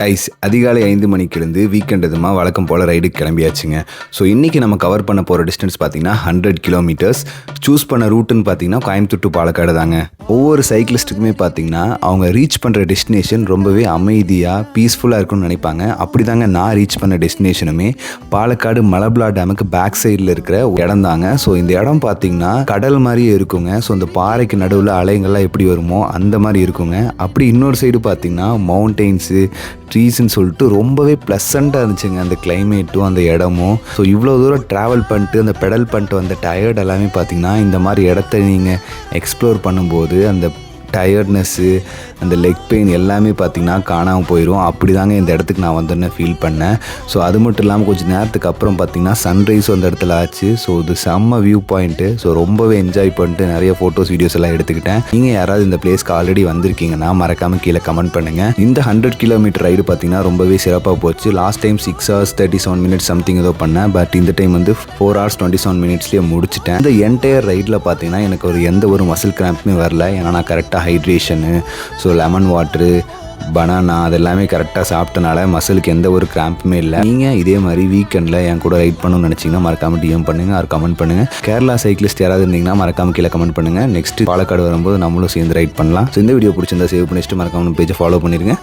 Guys அதிகாலை 5 மணிக்கு எழுந்து வீக்கெண்ட் எதுமா வழக்கம் போல் ரைடுக்கு கிளம்பியாச்சுங்க. ஸோ இன்றைக்கி நம்ம கவர் பண்ண போகிற டிஸ்டன்ஸ் பார்த்திங்கன்னா 100 கிலோமீட்டர்ஸ். சூஸ் பண்ண ரூட்டுன்னு பார்த்தீங்கன்னா கோயம்புத்தூர் டு பாலக்காடு தாங்க. ஒவ்வொரு சைக்கிளிஸ்ட்டுக்குமே பார்த்திங்கன்னா அவங்க ரீச் பண்ணுற டெஸ்டினேஷன் ரொம்பவே அமைதியாக பீஸ்ஃபுல்லாக இருக்கும்னு நினைப்பாங்க. அப்படி தாங்க நான் ரீச் பண்ண டெஸ்டினேஷனுமே பாலக்காடு மலபுலா டேமுக்கு பேக் சைடில் இருக்கிற இடம் தாங்க. ஸோ இந்த இடம் பார்த்திங்கன்னா கடல் மாதிரியே இருக்குங்க. ஸோ இந்த பாறைக்கு நடுவில் அலைங்கள்லாம் எப்படி வருமோ அந்த மாதிரி இருக்குங்க. அப்படி இன்னொரு சைடு பார்த்திங்கன்னா மவுண்டெயின்ஸு ட்ரீஸ்ன்னு சொல்லிட்டு ரொம்பவே ப்ளசண்ட்டாக இருந்துச்சுங்க அந்த கிளைமேட்டும் அந்த இடமும். ஸோ இவ்வளோ தூரம் ட்ராவல் பண்ணிட்டு அந்த பெடல் பண்ணிட்டு வந்த டயர்ட் எல்லாமே பார்த்திங்கன்னா இந்த மாதிரி இடத்த நீங்கள் எக்ஸ்ப்ளோர் பண்ணும்போது அந்த டயர்ட்னஸ்ஸு அந்த லெக் பெயின் எல்லாமே பார்த்திங்கன்னா காணாமல் போயிடும். அப்படி தாங்க இந்த இடத்துக்கு நான் வந்தோன்னே ஃபீல் பண்ணேன். ஸோ அது மட்டும் இல்லாமல் கொஞ்சம் நேரத்துக்கு அப்புறம் பார்த்திங்கன்னா சன்ரைஸும் அந்த இடத்துல ஆச்சு. ஸோ இது செம்ம வியூ பாயிண்ட்டு. ஸோ ரொம்பவே என்ஜாய் பண்ணிட்டு நிறைய ஃபோட்டோஸ் வீடியோஸ் எல்லாம் எடுத்துக்கிட்டேன். நீங்கள் யாராவது இந்த பிளேஸ்க்கு ஆல்ரெடி வந்திருக்கீங்கன்னா மறக்காமல் கீழே கமெண்ட் பண்ணுங்கள். இந்த 100 கிலோமீட்டர் ரைடு பார்த்திங்கன்னா ரொம்பவே சிறப்பாக போச்சு. Last time 6 hours 37 minutes something ஏதோ பண்ணேன். பட் இந்த டைம் வந்து 4 hours 27 minutesலேயே முடிச்சிட்டேன். இந்த என்டையர் ரைடில் பார்த்திங்கன்னா எனக்கு எந்த ஒரு மசில் கிராம்ப்புமே வரல. ஏன்னா நான் கரெக்டாக ஹைட்ரேஷனு, ஸோ லெமன் வாட்ரு, பனானா அதெல்லாமே கரெக்டாக சாப்பிட்டனால மசிலுக்கு எந்த ஒரு கிராம்ப்புமே இல்லை. நீங்கள் இதே மாதிரி வீக்கெண்டில் என் கூட ரைட் பண்ணணும்னு நினச்சிங்கன்னா மறக்காமல் டிஎம் பண்ணுங்கள், ஆர் கமெண்ட் பண்ணுங்கள். கேரளா சைக்கிளிஸ்ட் யாராவது இருந்தீங்கன்னா மறக்காமல் கீழே கமெண்ட் பண்ணுங்கள். நெக்ஸ்ட் பாலக்காடு வரும்போது நம்மளும் சேர்ந்து ரைட் பண்ணலாம். ஸோ இந்த வீடியோ பிடிச்சிருந்தா சேவ் பண்ணிட்டு மறக்காமல் பேஜை ஃபாலோ பண்ணிடுங்க.